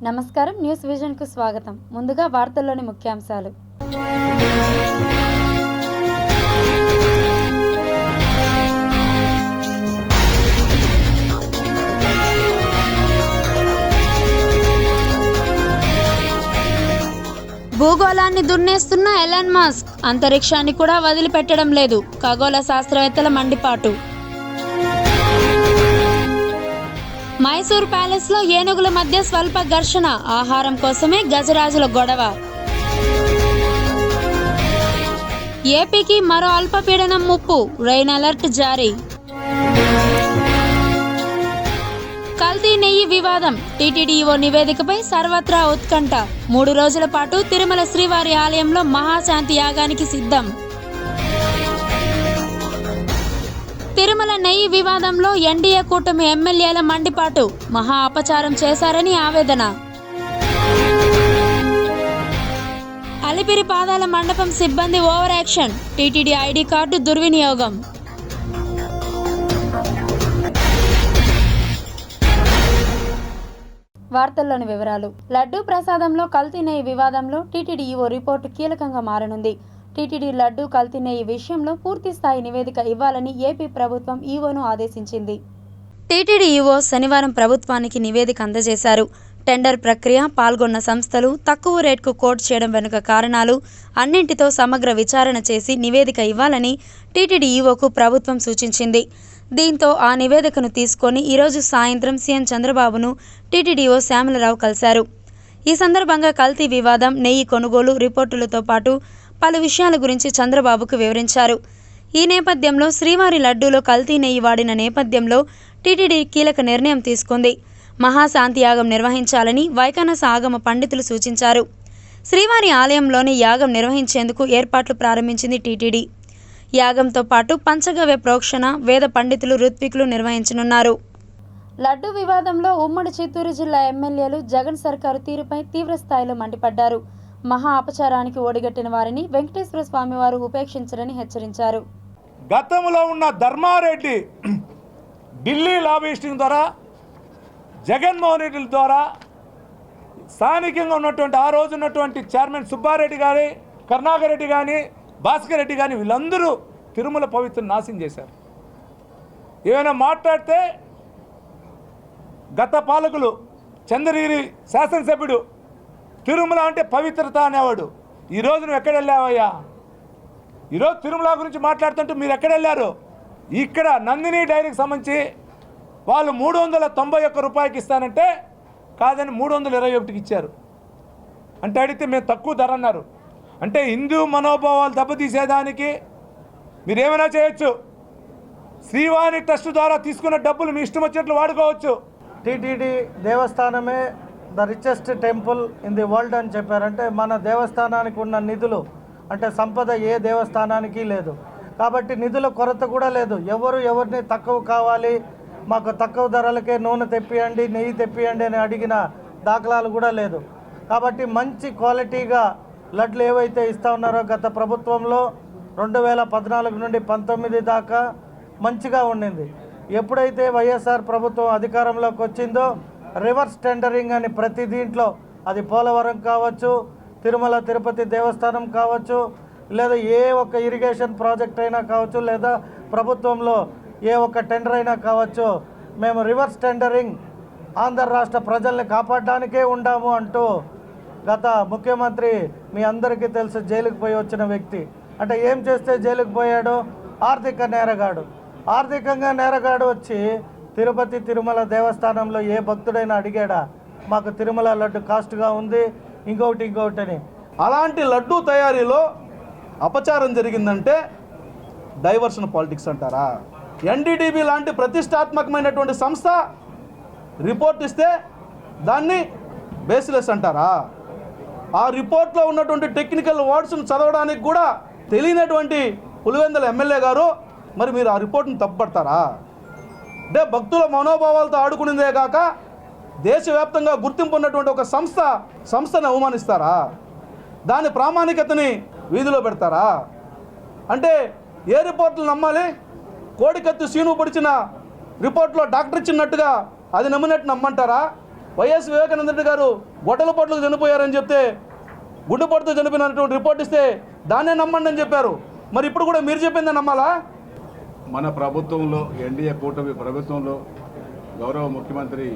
నమస్కారం, news vision కు స్వాగతం. ముందుగా వార్తల్లోని ముఖ్యాంశాలు. భూగోళాన్ని దున్నేస్తున్న ఎలాన్ మస్క్ అంతరిక్షాన్ని కూడా వదిలిపెట్టడం లేదు. ఖగోళ శాస్త్రవేత్తల మండిపాటు. మైసూర్ ప్యాలెస్ లో ఏనుగుల మధ్య స్వల్ప ఘర్షణ. ఆహారం కోసమే గజరాజుల గొడవ. ఏపీకి మరో అల్పపీడనం ముప్పు. రెయిన్ అలర్ట్ జారీ. కల్తీ నెయ్యి వివాదం. టీటీడీఓ నివేదికపై సర్వత్రా ఉత్కంఠ. 3 రోజుల పాటు తిరుమల శ్రీవారి ఆలయంలో మహాశాంతి యాగానికి సిద్ధం. తిరుమల నెయ్యి వివాదంలో ఎన్డీఏ కూటమి ఎమ్మెల్యేల మండిపాటు. మహా అపచారం చేశారని ఆవేదన. అలిపిరి పాదాల మండపం సిబ్బంది over action. TTD ID card దుర్వినియోగం. వార్తల్లోని వివరాలు. లడ్డూ ప్రసాదంలో కల్తీ నెయ్యి వివాదంలో టీటీడీ ఈవో రిపోర్టు కీలకంగా మారనుంది. టీటీడీ లడ్డూ కల్తీ నెయ్యి విషయంలో పూర్తి స్థాయి నివేదిక ఇవ్వాలని ఏపీ ప్రభుత్వం ఈవోను ఆదేశించింది. టీటీడీ ఈవో శనివారం ప్రభుత్వానికి నివేదిక అందజేశారు. టెండర్ ప్రక్రియ, పాల్గొన్న సంస్థలు, తక్కువ రేటుకు కోట్ చేయడం వెనుక కారణాలు అన్నింటితో సమగ్ర విచారణ చేసి నివేదిక ఇవ్వాలని టీటీడీ ఈవోకు ప్రభుత్వం సూచించింది. దీంతో ఆ నివేదికను తీసుకొని ఈరోజు సాయంత్రం సీఎం చంద్రబాబును టీటీడీఓ శ్యామలరావు కలిశారు. ఈ సందర్భంగా కల్తీ వివాదం, నెయ్యి కొనుగోలు రిపోర్టులతో పాటు పలు విషయాల గురించి చంద్రబాబుకు వివరించారు. ఈ నేపథ్యంలో శ్రీవారి లడ్డూలో కల్తీ నెయ్యి వాడిన నేపథ్యంలో టీటీడీ కీలక నిర్ణయం తీసుకుంది. మహాశాంతి యాగం నిర్వహించాలని వైఖానస ఆగమ పండితులు సూచించారు. శ్రీవారి ఆలయంలోని యాగం నిర్వహించేందుకు ఏర్పాట్లు ప్రారంభించింది టీటీడీ. యాగంతో పాటు పంచగవ్య ప్రోక్షణ, వేద పండితులు, ఋత్వికులు నిర్వహించనున్నారు. లడ్డూ వివాదంలో ఉమ్మడి చిత్తూరు జిల్లా ఎమ్మెల్యేలు జగన్ సర్కారు తీరుపై తీవ్ర స్థాయిలో మండిపడ్డారు. మహా అపచారానికి ఓడిగట్టిన వారిని వెంకటేశ్వర స్వామి వారు ఉపేక్షించరని హెచ్చరించారు. గతంలో ఉన్న ధర్మారెడ్డి ఢిల్లీ లాబిస్టింగ్ ద్వారా, జగన్మోహన్ రెడ్డి ద్వారా స్థానికంగా ఉన్నటువంటి ఆ రోజు ఉన్నటువంటి చైర్మన్ సుబ్బారెడ్డి గారి, కరుణాకర్ రెడ్డి కానీ, భాస్కర్ రెడ్డి కానీ వీళ్ళందరూ తిరుమల పవిత్రను నాశనం చేశారు. ఏమైనా మాట్లాడితే గత పాలకులు చంద్రగిరి శాసనసభ్యుడు తిరుమల అంటే పవిత్రత అనేవాడు. ఈరోజు నువ్వు ఎక్కడ వెళ్ళావయ్యా? ఈరోజు తిరుమల గురించి మాట్లాడుతుంటే మీరు ఎక్కడ వెళ్ళారు? ఇక్కడ నందిని డైరీకి సంబంధించి వాళ్ళు 391 రూపాయలకి ఇస్తానంటే కాదని 321కి ఇచ్చారు. అంటే అడిగితే మేము తక్కువ ధర అన్నారు. అంటే హిందూ మనోభావాలు దెబ్బతీసేదానికి మీరేమైనా చేయొచ్చు. శ్రీవారి ట్రస్ట్ ద్వారా తీసుకున్న డబ్బులు మీ ఇష్టం వచ్చినట్లు వాడుకోవచ్చు. టీటీడీ దేవస్థానమే the richest temple in the world అని చెప్పారంటే మన దేవస్థానానికి ఉన్న నిధులు అంటే సంపద ఏ దేవస్థానానికి లేదు. కాబట్టి నిధుల కొరత కూడా లేదు. ఎవరిని తక్కువ కావాలి, మాకు తక్కువ ధరలకే నూనె తెప్పియండి, నెయ్యి తెప్పియండి అని అడిగిన దాఖలాలు కూడా లేదు. కాబట్టి మంచి క్వాలిటీగా లడ్లు ఏవైతే ఇస్తూ ఉన్నారో గత ప్రభుత్వంలో 2014 నుండి 19 దాకా మంచిగా ఉండింది. ఎప్పుడైతే వైఎస్ఆర్ ప్రభుత్వం అధికారంలోకి వచ్చిందో రివర్స్ టెండరింగ్ అని ప్రతి దీంట్లో, అది పోలవరం కావచ్చు, తిరుమల తిరుపతి దేవస్థానం కావచ్చు, లేదా ఏ ఒక్క ఇరిగేషన్ ప్రాజెక్ట్ అయినా కావచ్చు, లేదా ప్రభుత్వంలో ఏ ఒక్క టెండర్ అయినా కావచ్చు, మేము రివర్స్ టెండరింగ్ ఆంధ్ర రాష్ట్ర ప్రజల్ని కాపాడడానికే ఉండాము అంటూ గత ముఖ్యమంత్రి మీ అందరికీ తెలుసు జైలుకు పోయి వచ్చిన వ్యక్తి. అంటే ఏం చేస్తే జైలుకు పోయాడు? ఆర్థిక నేరగాడు. ఆర్థికంగా నేరగాడు వచ్చి తిరుపతి తిరుమల దేవస్థానంలో ఏ భక్తుడైనా అడిగాడా మాకు తిరుమల లడ్డు కాస్ట్గా ఉంది ఇంకొకటి అని? అలాంటి లడ్డూ తయారీలో అపచారం జరిగిందంటే డైవర్షన్ పాలిటిక్స్ అంటారా? ఎన్డీడీబీ లాంటి ప్రతిష్టాత్మకమైనటువంటి సంస్థ రిపోర్ట్ ఇస్తే దాన్ని బేస్లెస్ అంటారా? ఆ రిపోర్ట్లో ఉన్నటువంటి టెక్నికల్ వర్డ్స్ను చదవడానికి కూడా తెలియనటువంటి పులివెందుల ఎమ్మెల్యే గారు మరి మీరు ఆ రిపోర్ట్ని తప్పుపడతారా? అంటే భక్తుల మనోభావాలతో ఆడుకునేదే కాక దేశవ్యాప్తంగా గుర్తింపు ఉన్నటువంటి ఒక సంస్థను అవమానిస్తారా? దాని ప్రామాణికతని వీధిలో పెడతారా? అంటే ఏ రిపోర్టులు నమ్మాలి? కోడికత్తి సీను పొడిచిన రిపోర్ట్లో డాక్టర్ ఇచ్చినట్టుగా అది నమ్మినట్టు నమ్మంటారా? వైఎస్ వివేకానంద రెడ్డి గారు గొడ్డల పొట్లకు చనిపోయారని చెప్తే గుండెపోటుతో చనిపోయినటువంటి రిపోర్ట్ ఇస్తే దాన్నే నమ్మండి అని చెప్పారు. మరి ఇప్పుడు కూడా మీరు చెప్పిందే నమ్మాలా? మన ప్రభుత్వంలో ఎన్డీఏ కూటమి ప్రభుత్వంలో గౌరవ ముఖ్యమంత్రి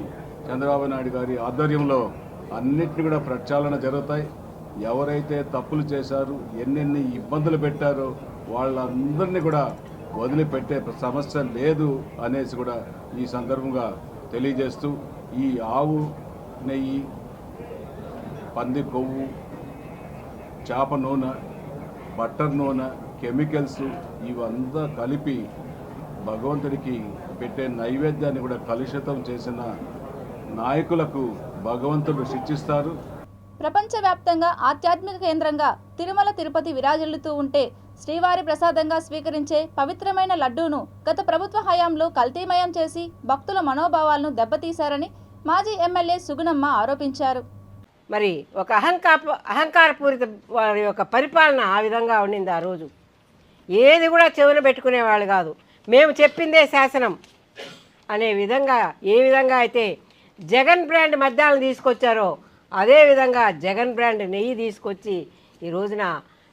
చంద్రబాబు నాయుడు గారి ఆధ్వర్యంలో అన్నిటిని కూడా ప్రక్షాళన జరుగుతాయి. ఎవరైతే తప్పులు చేశారు, ఎన్నెన్ని ఇబ్బందులు పెట్టారో వాళ్ళందరినీ కూడా వదిలిపెట్టే సమస్య లేదు అనేసి కూడా ఈ సందర్భంగా తెలియజేస్తూ, ఈ ఆవు నెయ్యి, పంది కొవ్వు, చేప నూనె, బట్టర్ నూనె, కెమికల్స్ ఇవంతా కలిపి భగవంతుడికి పెట్టే నైవేద్యాన్ని కూడా కలుషితం చేసిన నాయకులకు భగవంతుడు శిక్షిస్తారు. ప్రపంచవ్యాప్తంగా ఆధ్యాత్మిక కేంద్రంగా తిరుమల తిరుపతి విరాజిల్లుతూ ఉంటే శ్రీవారి ప్రసాదంగా స్వీకరించే పవిత్రమైన లడ్డూను గత ప్రభుత్వ హయాంలో కల్తీమయం చేసి భక్తుల మనోభావాలను దెబ్బతీశారని మాజీ ఎమ్మెల్యే సుగుణమ్మ ఆరోపించారు. మరి ఒక అహంకారపూరిత వారి యొక్క పరిపాలన ఆ విధంగా ఉండింది. ఆ రోజు ఏది కూడా చెవులు పెట్టుకునేవాళ్ళు కాదు. మేము చెప్పిందే శాసనం అనే విధంగా ఏ విధంగా అయితే జగన్ బ్రాండ్ మద్యాలను తీసుకొచ్చారో అదేవిధంగా జగన్ బ్రాండ్ నెయ్యి తీసుకొచ్చి ఈ రోజున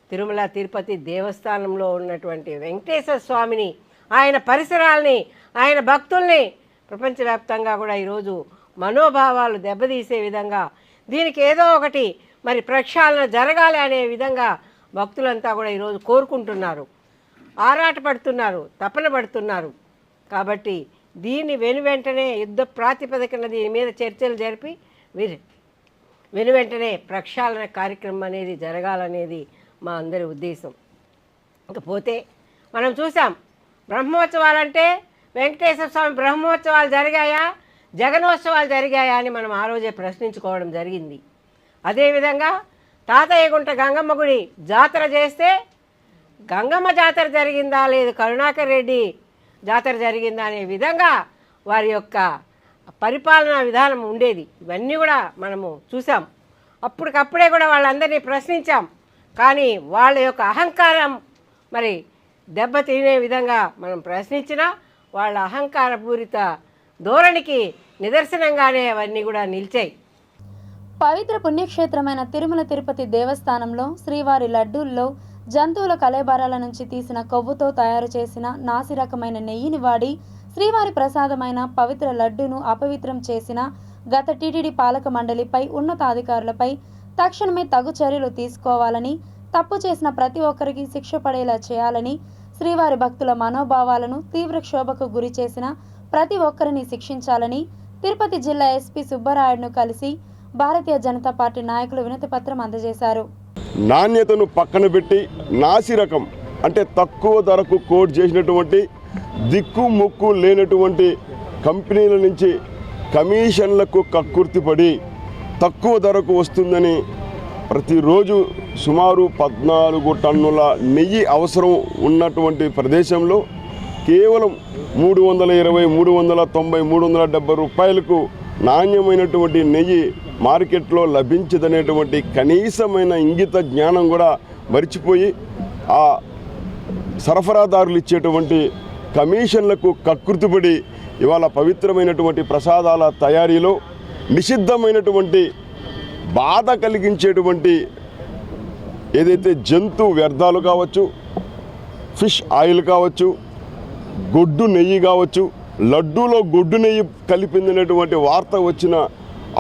తిరుమల తిరుపతి దేవస్థానంలో ఉన్నటువంటి వెంకటేశ్వర స్వామిని, ఆయన పరిసరాల్ని, ఆయన భక్తుల్ని ప్రపంచవ్యాప్తంగా కూడా ఈరోజు మనోభావాలు దెబ్బతీసే విధంగా దీనికి ఏదో ఒకటి మరి ప్రక్షాళన జరగాలి అనే విధంగా భక్తులంతా కూడా ఈరోజు కోరుకుంటున్నారు, ఆరాటపడుతున్నారు, తపన పడుతున్నారు. కాబట్టి దీన్ని వెనువెంటనే యుద్ధ ప్రాతిపదికన దీని మీద చర్చలు జరిపి వెనువెంటనే ప్రక్షాళన కార్యక్రమం అనేది జరగాలనేది మా అందరి ఉద్దేశం. ఇకపోతే మనం చూసాం, బ్రహ్మోత్సవాలంటే వెంకటేశ్వర స్వామి బ్రహ్మోత్సవాలు జరిగాయా, జగనోత్సవాలు జరిగాయా అని మనం ఆ రోజే ప్రశ్నించుకోవడం జరిగింది. అదేవిధంగా తాతయ్యగుంట గంగమ్మ గుడి జాతర చేస్తే గంగమ్మ జాతర జరిగిందా, లేదు కరుణాకర్ రెడ్డి జాతర జరిగిందా అనే విధంగా వారి యొక్క పరిపాలనా విధానం ఉండేది. ఇవన్నీ కూడా మనము చూసాం. అప్పటికప్పుడే కూడా వాళ్ళందరినీ ప్రశ్నించాం. కానీ వాళ్ళ యొక్క అహంకారం మరి దెబ్బతినే విధంగా మనం ప్రశ్నించినా వాళ్ళ అహంకారపూరిత ధోరణికి నిదర్శనంగానే అవన్నీ కూడా నిలిచాయి. పవిత్ర పుణ్యక్షేత్రమైన తిరుమల తిరుపతి దేవస్థానంలో శ్రీవారి లడ్డూల్లో జంతువుల కళేబరాల నుంచి తీసిన కొవ్వుతో తయారు చేసిన నాసి రకమైన నెయ్యిని వాడి శ్రీవారి ప్రసాదమైన పవిత్ర లడ్డూను అపవిత్రం చేసిన గత టీటీడీ పాలక మండలిపై ఉన్నతాధికారులపై తక్షణమే తగు చర్యలు తీసుకోవాలని, తప్పు చేసిన ప్రతి ఒక్కరికి శిక్ష పడేలా చేయాలని, శ్రీవారి భక్తుల మనోభావాలను తీవ్ర క్షోభకు గురి చేసిన ప్రతి ఒక్కరిని శిక్షించాలని తిరుపతి జిల్లా ఎస్పీ సుబ్బరాయుడును కలిసి భారతీయ జనతా పార్టీ నాయకులు వినతి పత్రం అందజేశారు. నాణ్యతను పక్కన పెట్టి నాసి రకం అంటే తక్కువ ధరకు కోట్ చేసినటువంటి దిక్కు ముక్కు లేనటువంటి కంపెనీల నుంచి కమిషన్లకు కక్కుర్తిపడి తక్కువ ధరకు వస్తుందని ప్రతిరోజు సుమారు 14 టన్నుల నెయ్యి అవసరం ఉన్నటువంటి ప్రదేశంలో కేవలం 320, 390, 370 రూపాయలకు నాణ్యమైనటువంటి నెయ్యి మార్కెట్లో లభించదనేటువంటి కనీసమైన ఇంగిత జ్ఞానం కూడా మరిచిపోయి ఆ సరఫరాదారులు ఇచ్చేటువంటి కమిషన్లకు కక్కుర్తిపడి ఇవాళ పవిత్రమైనటువంటి ప్రసాదాల తయారీలో నిషిద్ధమైనటువంటి బాధ కలిగించేటువంటి ఏదైతే జంతు వ్యర్థాలు కావచ్చు, ఫిష్ ఆయిల్ కావచ్చు, గొడ్డు నెయ్యి కావచ్చు, లడ్డూలో గొడ్డు నెయ్యి కలిపిందనేటువంటి వార్త వచ్చిన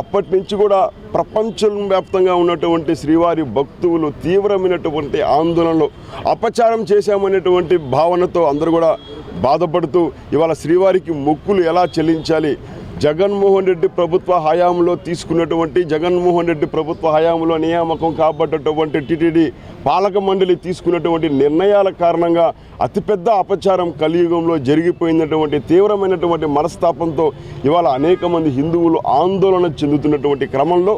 అప్పటి నుంచి కూడా ప్రపంచం వ్యాప్తంగా ఉన్నటువంటి శ్రీవారి భక్తులు తీవ్రమైనటువంటి ఆందోళనలో అపచారం చేశామనేటువంటి భావనతో అందరూ కూడా బాధపడుతూ ఇవాళ శ్రీవారికి మొక్కులు ఎలా చెల్లించాలి, జగన్మోహన్ రెడ్డి ప్రభుత్వ హయాంలో తీసుకున్నటువంటి జగన్మోహన్ రెడ్డి ప్రభుత్వ హయాంలో నియామకం కాబట్టేటువంటి టీటీడీ పాలక మండలి తీసుకున్నటువంటి నిర్ణయాల కారణంగా అతిపెద్ద అపచారం కలియుగంలో జరిగిపోయినటువంటి తీవ్రమైనటువంటి మనస్తాపంతో ఇవాళ అనేక మంది హిందువులు ఆందోళన చెందుతున్నటువంటి క్రమంలో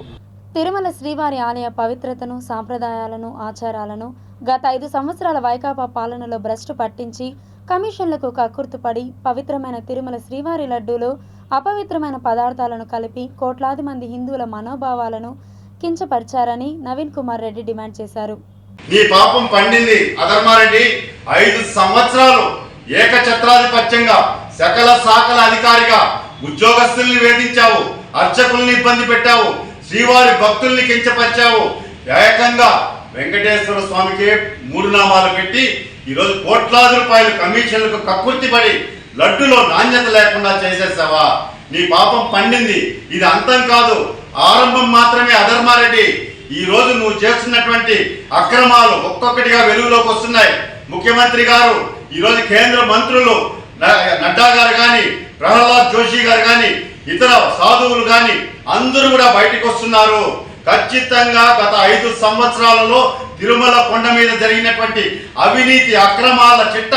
తిరుమల శ్రీవారి ఆలయ పవిత్రతను, సాంప్రదాయాలను, ఆచారాలను గత 5 సంవత్సరాల వైకాపా పాలనలో భ్రష్టు పట్టించి కమిషన్లకు కక్కుర్తుపడి పవిత్రమైన తిరుమల శ్రీవారి లడ్డూలో అపవిత్రమైన పదార్థాలను కలిపి కోట్లాది మంది హిందువుల మనోభావాలను కించపరిచారని నవీన్ కుమార్ రెడ్డి డిమాండ్ చేశారు. నీ పాపం పండింది అధర్మారెడ్డి. 5 సంవత్సరాలు ఏకఛత్రాధిపత్యంగా సకల శాఖల అధికారిగా ఉద్యోగస్తుల్ని వేధించావు, అర్చకుల్ని ఇబ్బంది పెట్టావు, శ్రీవారి భక్తుల్ని కించపరిచావు. ఏకంగా వెంకటేశ్వర స్వామికి 3 నామాలు పెట్టి ఈరోజు కోట్లాది రూపాయలు కమిషన్లకు కక్కుర్తిపడి లడ్డులో నాణ్యత లేకుండా చేసేసావా? నీ పాపం పండింది. ఇది అంతం కాదు, ఆరంభం మాత్రమే. అధర్మారెడ్డి, ఈ రోజు నువ్వు చేస్తున్నటువంటి అక్రమాలు ఒక్కొక్కటిగా వెలుగులోకి వస్తున్నాయి. ముఖ్యమంత్రి గారు, ఈరోజు కేంద్ర మంత్రులు నడ్డా గారు కానీ, ప్రహ్లాద్ జోషి గారు కానీ, ఇతర సాధువులు కానీ అందరూ కూడా బయటకు వస్తున్నారు. ఖచ్చితంగా గత 5 సంవత్సరాలలో తిరుమల కొండ మీద జరిగినటువంటి అవినీతి అక్రమాల చిట్ట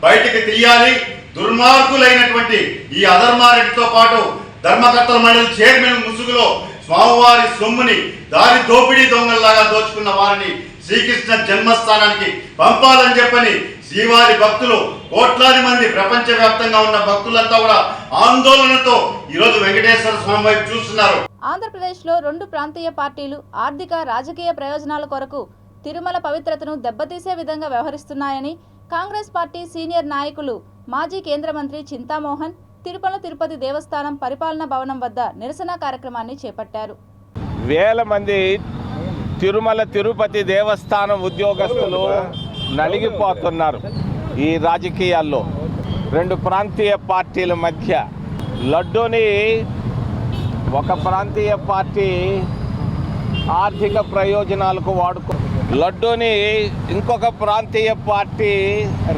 బయటకు తీయాలి. దుర్మార్గులైనటువంటి ఈ అధర్మారెడ్డితో పాటు ధర్మకర్తల మండలి చైర్మన్ ముసుగులో స్వామివారి సొమ్ముని దారి దోపిడీ దొంగల్లాగా దోచుకున్న వారిని శ్రీకృష్ణ జన్మస్థానానికి పంపాలని చెప్పని శ్రీవారి భక్తులు కోట్లాది మంది ప్రపంచవ్యాప్తంగా ఉన్న భక్తులంతా కూడా ఆందోళనతో ఈరోజు వెంకటేశ్వర స్వామి వైపు చూస్తున్నారు. ఆంధ్రప్రదేశ్లో 2 ప్రాంతీయ పార్టీలు ఆర్థిక రాజకీయ ప్రయోజనాల కొరకు తిరుమల పవిత్రతను దెబ్బతీసే విధంగా వ్యవహరిస్తున్నాయని కాంగ్రెస్ పార్టీ సీనియర్ నాయకులు మాజీ కేంద్ర మంత్రి చింతామోహన్ తిరుపతి దేవస్థానం పరిపాలనా భవనం వద్ద నిరసన కార్యక్రమాన్ని చేపట్టారు. వేల మంది తిరుపతి దేవస్థానం ఉద్యోగస్తులు నలిగిపోతున్నారు. ఈ రాజకీయాల్లో 2 ప్రాంతీయ పార్టీల మధ్య లడ్డూని ఒక ప్రాంతీయ పార్టీ ఆర్థిక ప్రయోజనాలకు లడ్డూని ఇంకొక ప్రాంతీయ పార్టీ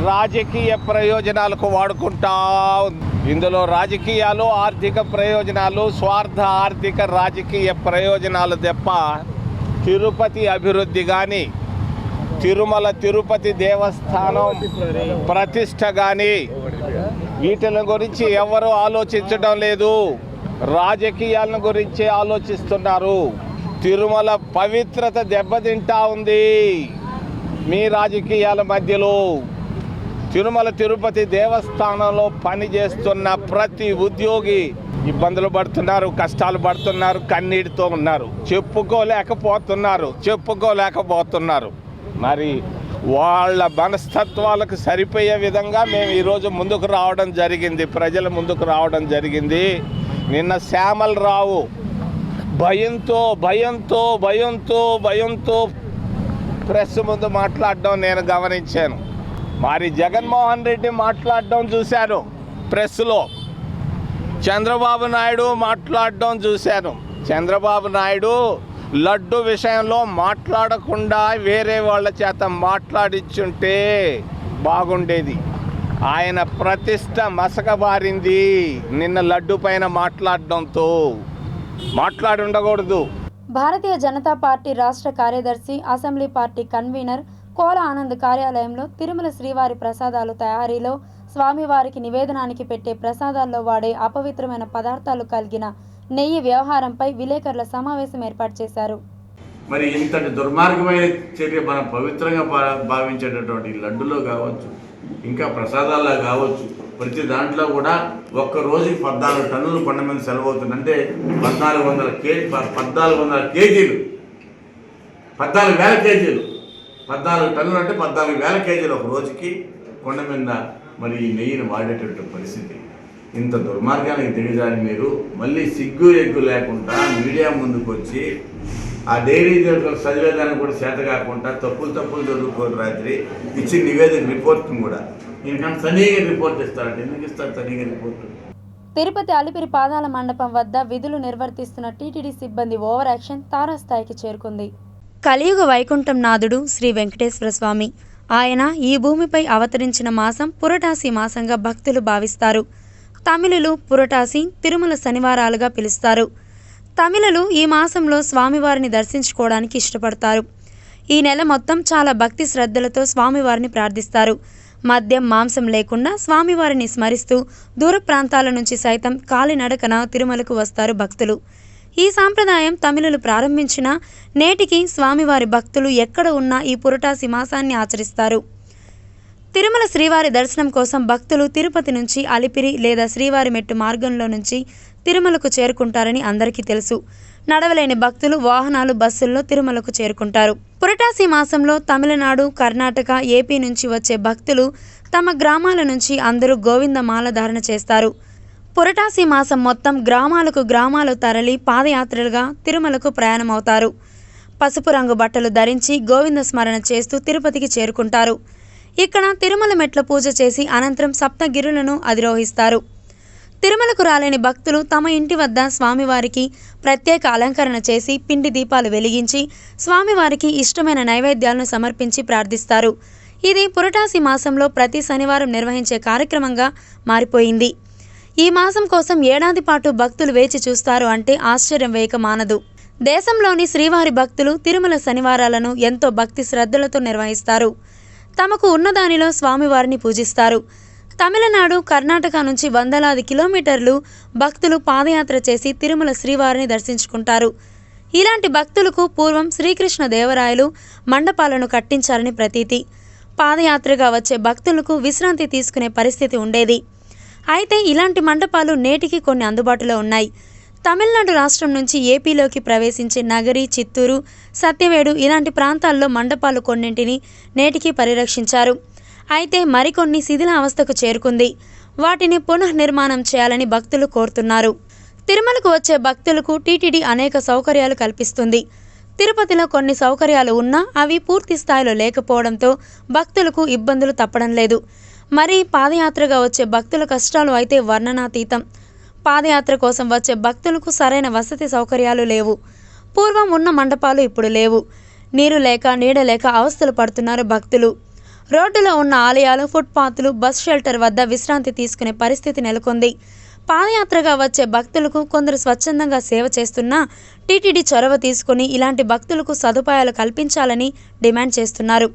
రాజకీయ ప్రయోజనాలకు వాడుకుంటా ఉంది. ఇందులో రాజకీయాలు, ఆర్థిక ప్రయోజనాలు, స్వార్థ ఆర్థిక రాజకీయ ప్రయోజనాలు తప్ప తిరుపతి అభివృద్ధి కానీ, తిరుపతి దేవస్థానం ప్రతిష్ట కానీ వీటిని గురించి ఎవరు ఆలోచించడం లేదు. రాజకీయాలను గురించి ఆలోచిస్తున్నారు. తిరుమల పవిత్రత దెబ్బతింటా ఉంది మీ రాజకీయాల మధ్యలో. తిరుపతి దేవస్థానంలో పనిచేస్తున్న ప్రతి ఉద్యోగి ఇబ్బందులు పడుతున్నారు, కష్టాలు పడుతున్నారు, కన్నీటితో ఉన్నారు, చెప్పుకోలేకపోతున్నారు. మరి వాళ్ళ మనస్తత్వాలకు సరిపోయే విధంగా మేము ఈరోజు ముందుకు రావడం జరిగింది, ప్రజల ముందుకు రావడం జరిగింది. నిన్న శ్యామలరావు భయంతో ప్రెస్ ముందు మాట్లాడడం నేను గమనించాను. మరి జగన్మోహన్ రెడ్డి మాట్లాడడం చూశాను, ప్రెస్లో చంద్రబాబు నాయుడు మాట్లాడడం చూశాను. చంద్రబాబు నాయుడు లడ్డు విషయంలో మాట్లాడకుండా వేరే వాళ్ళ చేత మాట్లాడించుంటే బాగుండేది. ఆయన ప్రతిష్ట మసకబారింది నిన్న లడ్డు పైన మాట్లాడడంతో. మాట్లాడి ఉండకూడదు. భారతీయ జనతా పార్టీ రాష్ట్ర కార్యదర్శి, అసెంబ్లీ పార్టీ కన్వీనర్ కోల ఆనంద్ కార్యాలయంలో తిరుమల శ్రీవారి ప్రసాదాలు తయారీలో స్వామివారికి నివేదనానికి పెట్టే ప్రసాదాల్లో వాడే అపవిత్రమైన పదార్థాలు కలిగిన నెయ్యి వ్యవహారంపై విలేకరుల సమావేశం ఏర్పాటు చేశారు. మరి ఇంతటి దుర్మార్గమైన చర్య మనం పవిత్రంగా భావించేటటువంటి లడ్డులో కావచ్చు, ఇంకా ప్రసాదాల్లో కావచ్చు, ప్రతి దాంట్లో కూడా ఒక్క రోజుకి 14 టన్నులు కొండ మీద సెలవు అవుతుంది. అంటే 1400 కేజీలు 14,000 కేజీలు 14 టన్నులు అంటే 14,000 కేజీలు ఒక రోజుకి కొండ మీద మరి ఈ నెయ్యిని వాడేటటువంటి పరిస్థితి. ఇంత దుర్మార్గానికి దిగజారి మీరు మళ్ళీ సిగ్గు ఎగ్గు లేకుండా మీడియా ముందుకు వచ్చి ఆ డైరీ చదివేదాన్ని కూడా చేత కాకుండా తప్పులు చదువుకోరు రాత్రి ఇచ్చి నివేదిక రిపోర్ట్ని కూడా ఇంకంటే తనీగా రిపోర్ట్ ఇస్తారంటే ఎందుకు ఇస్తారు తనీగా రిపోర్ట్? తిరుపతి అలిపిరి పాదాల మండపం వద్ద విధులు నిర్వర్తిస్తున్న టీటీడీ సిబ్బంది ఓవర్ యాక్షన్ తారాస్థాయికి చేరుకుంది. కలియుగ వైకుంఠం నాథుడు శ్రీ వెంకటేశ్వర స్వామి. ఆయన ఈ భూమిపై అవతరించిన మాసం పురటాసి మాసంగా భక్తులు భావిస్తారు. తమిళులు పురటాసి, తిరుమల శనివారాలుగా పిలుస్తారు. తమిళులు ఈ మాసంలో స్వామివారిని దర్శించుకోవడానికి ఇష్టపడతారు. ఈ నెల మొత్తం చాలా భక్తి శ్రద్ధలతో స్వామివారిని ప్రార్థిస్తారు. మద్యం, మాంసం లేకుండా స్వామివారిని స్మరిస్తూ దూర ప్రాంతాల నుంచి సైతం కాలినడకన తిరుమలకు వస్తారు భక్తులు. ఈ సాంప్రదాయం తమిళులు ప్రారంభించిన నేటికి స్వామివారి భక్తులు ఎక్కడ ఉన్నా ఈ పురటాసి మాసాన్ని ఆచరిస్తారు. తిరుమల శ్రీవారి దర్శనం కోసం భక్తులు తిరుపతి నుంచి అలిపిరి లేదా శ్రీవారి మెట్టు మార్గంలో నుంచి తిరుమలకు చేరుకుంటారని అందరికీ తెలుసు. నడవలేని భక్తులు వాహనాలు, బస్సుల్లో తిరుమలకు చేరుకుంటారు. పురటాసి మాసంలో తమిళనాడు, కర్ణాటక, ఏపీ నుంచి వచ్చే భక్తులు తమ గ్రామాల నుంచి అందరూ గోవింద మాల ధారణ చేస్తారు. పురటాసి మాసం మొత్తం గ్రామాలు తరలి పాదయాత్రలుగా తిరుమలకు ప్రయాణమవుతారు. పసుపు రంగు బట్టలు ధరించి గోవింద స్మరణ చేస్తూ తిరుపతికి చేరుకుంటారు. ఇక్కడ తిరుమల మెట్ల పూజ చేసి అనంతరం సప్తగిరులను అధిరోహిస్తారు. తిరుమలకు రాలేని భక్తులు తమ ఇంటి వద్ద స్వామివారికి ప్రత్యేక అలంకరణ చేసి పిండి దీపాలు వెలిగించి స్వామివారికి ఇష్టమైన నైవేద్యాలను సమర్పించి ప్రార్థిస్తారు. ఇది పురటాసి మాసంలో ప్రతి శనివారం నిర్వహించే కార్యక్రమంగా మారిపోయింది. ఈ మాసం కోసం ఏడాది పాటు భక్తులు వేచి చూస్తారు అంటే ఆశ్చర్యం వేయక మానదు. దేశంలోని శ్రీవారి భక్తులు తిరుమల శనివారాలను ఎంతో భక్తి శ్రద్ధలతో నిర్వహిస్తారు. తమకు ఉన్నదానిలో స్వామివారిని పూజిస్తారు. తమిళనాడు, కర్ణాటక నుంచి వందలాది కిలోమీటర్లు భక్తులు పాదయాత్ర చేసి తిరుమల శ్రీవారిని దర్శించుకుంటారు. ఇలాంటి భక్తులకు పూర్వం శ్రీకృష్ణ దేవరాయలు మండపాలను కట్టించారని ప్రతీతి. పాదయాత్రగా వచ్చే భక్తులకు విశ్రాంతి తీసుకునే పరిస్థితి ఉండేది. అయితే ఇలాంటి మండపాలు నేటికి కొన్ని అందుబాటులో ఉన్నాయి. తమిళనాడు రాష్ట్రం నుంచి ఏపీలోకి ప్రవేశించే నగరి, చిత్తూరు, సత్యవేడు ఇలాంటి ప్రాంతాల్లో మండపాలు కొన్నింటిని నేటికి పరిరక్షించారు. అయితే మరికొన్ని శిథిలావస్థకు చేరుకుంది. వాటిని పునఃనిర్మాణం చేయాలని భక్తులు కోరుతున్నారు. తిరుమలకు వచ్చే భక్తులకు టీటీడీ అనేక సౌకర్యాలు కల్పిస్తుంది. తిరుపతిలో కొన్ని సౌకర్యాలు ఉన్నా అవి పూర్తి స్థాయిలో లేకపోవడంతో భక్తులకు ఇబ్బందులు తప్పడం లేదు. మరి పాదయాత్రగా వచ్చే భక్తుల కష్టాలు అయితే వర్ణనాతీతం. పాదయాత్ర కోసం వచ్చే భక్తులకు సరైన వసతి సౌకర్యాలు లేవు. పూర్వం ఉన్న మండపాలు ఇప్పుడు లేవు. నీరు లేక నీడ లేక అవస్థలు పడుతున్నారు భక్తులు. రోడ్డులో ఉన్న ఆలయాలు, ఫుట్పాత్లు, బస్ షెల్టర్ వద్ద విశ్రాంతి తీసుకునే పరిస్థితి నెలకొంది. పాదయాత్రగా వచ్చే భక్తులకు కొందరు స్వచ్ఛందంగా సేవ చేస్తున్నా టీటీడీ చొరవ తీసుకుని ఇలాంటి భక్తులకు సదుపాయాలు కల్పించాలని డిమాండ్ చేస్తున్నారు.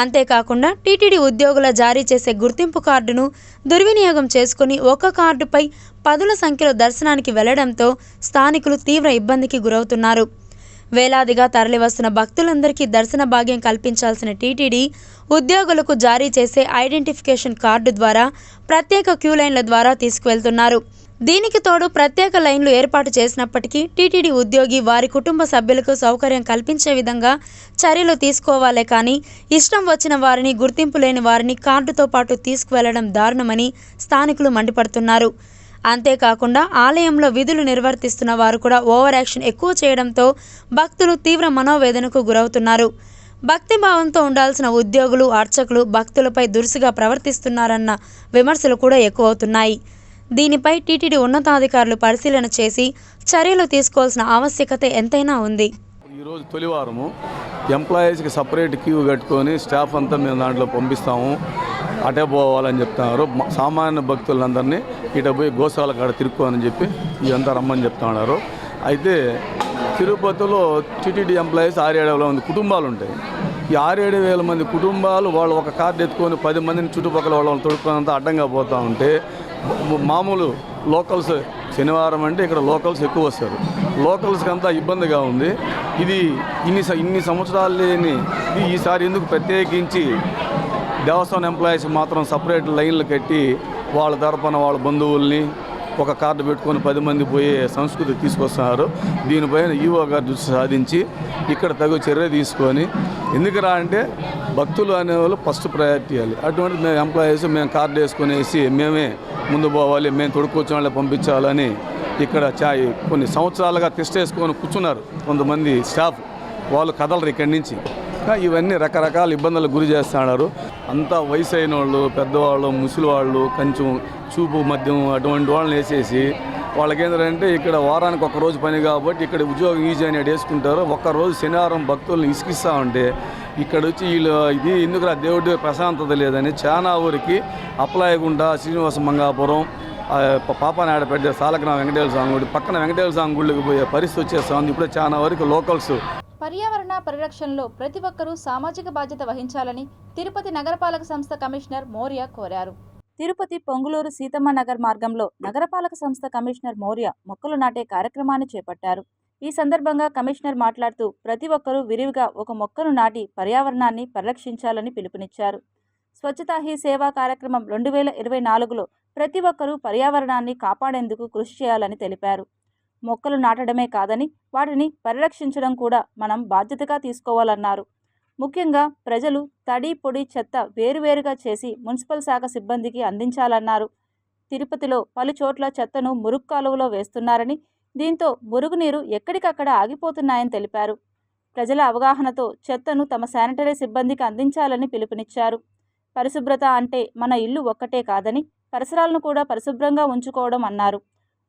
అంతేకాకుండా టీటీడీ ఉద్యోగుల జారీ చేసే గుర్తింపు కార్డును దుర్వినియోగం చేసుకుని ఒక కార్డుపై పదుల సంఖ్యలో దర్శనానికి వెళ్లడంతో స్థానికులు తీవ్ర ఇబ్బందికి గురవుతున్నారు. వేలాదిగా తరలివస్తున్న భక్తులందరికీ దర్శన భాగ్యం కల్పించాల్సిన టీటీడీ ఉద్యోగులకు జారీ చేసే ఐడెంటిఫికేషన్ కార్డు ద్వారా ప్రత్యేక క్యూ లైన్ల ద్వారా తీసుకువెళ్తున్నారు. దీనికి తోడు ప్రత్యేక లైన్లు ఏర్పాటు చేసినప్పటికీ టీటీడీ ఉద్యోగి వారి కుటుంబ సభ్యులకు సౌకర్యం కల్పించే విధంగా చర్యలు తీసుకోవాలే కానీ ఇష్టం వచ్చిన వారిని, గుర్తింపు లేని వారిని కార్డుతో పాటు తీసుకువెళ్లడం దారుణమని స్థానికులు మండిపడుతున్నారు. అంతేకాకుండా ఆలయంలో విధులు నిర్వర్తిస్తున్న వారు కూడా ఓవర్ యాక్షన్ ఎక్కువ చేయడంతో భక్తులు తీవ్ర మనోవేదనకు గురవుతున్నారు. భక్తిభావంతో ఉండాల్సిన ఉద్యోగులు, అర్చకులు భక్తులపై దురుసుగా ప్రవర్తిస్తున్నారన్న విమర్శలు కూడా ఎక్కువవుతున్నాయి. దీనిపై టీటీడీ ఉన్నతాధికారులు పరిశీలన చేసి చర్యలు తీసుకోవాల్సిన ఆవశ్యకత ఎంతైనా ఉంది. ఈరోజు తొలివారము ఎంప్లాయీస్కి సపరేట్ క్యూ కట్టుకొని స్టాఫ్ అంతా మేము దాంట్లో పంపిస్తాము, అటే పోవాలని చెప్తున్నారు. సామాన్య భక్తులందరినీ ఇట పోయి గోశాల కాడ తిరుక్కోని చెప్పి ఇదంతా రమ్మని చెప్తున్నారు. అయితే తిరుపతిలో టీటీడీ ఎంప్లాయీస్ 6-7 మంది కుటుంబాలు ఉంటాయి. ఈ 6-7 మంది కుటుంబాలు వాళ్ళు ఒక కార్డు ఎత్తుకొని 10 మందిని చుట్టుపక్కల వాళ్ళని తొడుక్కున్నంత అడ్డంగా పోతూ ఉంటే మామూలు లోకల్స్ శనివారం అంటే ఇక్కడ లోకల్స్ ఎక్కువ వస్తారు. లోకల్స్కి అంతా ఇబ్బందిగా ఉంది. ఇది ఇన్ని సంవత్సరాలు లేని ఇది ఈసారి ఎందుకు ప్రత్యేకించి దేవస్థానం ఎంప్లాయీస్ మాత్రం సపరేట్ లైన్లు కట్టి వాళ్ళ తరపున వాళ్ళ బంధువుల్ని ఒక కార్డు పెట్టుకొని 10 మంది పోయే సంస్కృతి తీసుకొస్తున్నారు. దీనిపైన ఈవో గారు దృష్టి సాధించి ఇక్కడ తగు చర్య తీసుకొని, ఎందుకురా అంటే భక్తులు అనేవాళ్ళు ఫస్ట్ ప్రయారిటీ ఇవ్వాలి. అటువంటి మేము ఎంప్లాయీస్ మేము కార్డు వేసుకునేసి మేమే ముందు పోవాలి, మేము తొడుక్కొచ్చిన వాళ్ళే పంపించాలని ఇక్కడ కొన్ని సంవత్సరాలుగా టెస్ట్ వేసుకొని కూర్చున్నారు కొంతమంది స్టాఫ్. వాళ్ళు కదలరు ఇక్కడి నుంచి. ఇవన్నీ రకరకాల ఇబ్బందులకు గురి చేస్తున్నారు. అంతా వయసు అయిన వాళ్ళు, పెద్దవాళ్ళు, ముసలి వాళ్ళు, కొంచెం చూపు మద్యం అటువంటి వాళ్ళని వేసేసి వాళ్ళకి ఏంటంటే ఇక్కడ వారానికి ఒక రోజు పని కాబట్టి ఇక్కడ ఉద్యోగం ఈజీ అని వేసుకుంటారు. ఒక్కరోజు శనివారం భక్తులను ఇసుకిస్తూ ఉంటే ఇక్కడ వచ్చి వీళ్ళు ఇది ఎందుకు దేవుడి ప్రశాంతత లేదని చాలా ఊరికి అప్లాయగుంట, శ్రీనివాస మంగాపురం, పాపనాడపేట, సాలగ్రామ వెంకటేశ్వర స్వామి గుడి పక్కన వెంకటేశ్వర స్వామి గుడికి పోయే పరిస్థితి వచ్చేస్తుంది. ఇప్పుడు చాలా వరకు లోకల్స్. పర్యావరణ పరిరక్షణలో ప్రతి ఒక్కరూ సామాజిక బాధ్యత వహించాలని తిరుపతి నగరపాలక సంస్థ కమిషనర్ మౌర్య కోరారు. తిరుపతి పొంగులూరు సీతమ్మ నగర్ మార్గంలో నగరపాలక సంస్థ కమిషనర్ మౌర్య మొక్కలు నాటే కార్యక్రమాన్ని చేపట్టారు. ఈ సందర్భంగా కమిషనర్ మాట్లాడుతూ ప్రతి ఒక్కరూ విరివిగా ఒక మొక్కను నాటి పర్యావరణాన్ని పరిరక్షించాలని పిలుపునిచ్చారు. స్వచ్ఛతా హీ సేవా కార్యక్రమం 2024లో ప్రతి ఒక్కరూ పర్యావరణాన్ని కాపాడేందుకు కృషి చేయాలని తెలిపారు. మొక్కలు నాటడమే కాదని వాటిని పరిరక్షించడం కూడా మనం బాధ్యతగా తీసుకోవాలన్నారు. ముఖ్యంగా ప్రజలు తడి, పొడి, చెత్త వేరువేరుగా చేసి మున్సిపల్ శాఖ సిబ్బందికి అందించాలన్నారు. తిరుపతిలో పలు చోట్ల చెత్తను మురుగు కాలువలో వేస్తున్నారని, దీంతో మురుగునీరు ఎక్కడికక్కడ ఆగిపోతున్నాయని తెలిపారు. ప్రజల అవగాహనతో చెత్తను తమ శానిటరీ సిబ్బందికి అందించాలని పిలుపునిచ్చారు. పరిశుభ్రత అంటే మన ఇల్లు ఒక్కటే కాదని, పరిసరాలను కూడా పరిశుభ్రంగా ఉంచుకోవడం అన్నారు.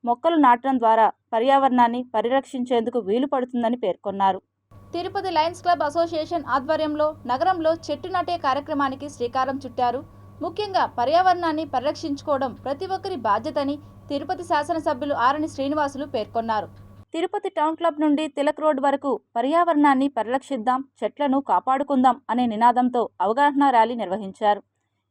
మొక్కలు నాటడం ద్వారా పర్యావరణాన్ని పరిరక్షించేందుకు వీలు పడుతుందని పేర్కొన్నారు. తిరుపతి లయన్స్ క్లబ్ అసోసియేషన్ ఆధ్వర్యంలో నగరంలో చెట్టు నాటే కార్యక్రమానికి శ్రీకారం చుట్టారు. ముఖ్యంగా పర్యావరణాన్ని పరిరక్షించుకోవడం ప్రతి ఒక్కరి బాధ్యతని తిరుపతి శాసనసభ్యులు ఆరణి శ్రీనివాసులు పేర్కొన్నారు. తిరుపతి టౌన్ క్లబ్ నుండి తిలక్ రోడ్ వరకు పర్యావరణాన్ని పరిరక్షిద్దాం, చెట్లను కాపాడుకుందాం అనే నినాదంతో అవగాహన ర్యాలీ నిర్వహించారు.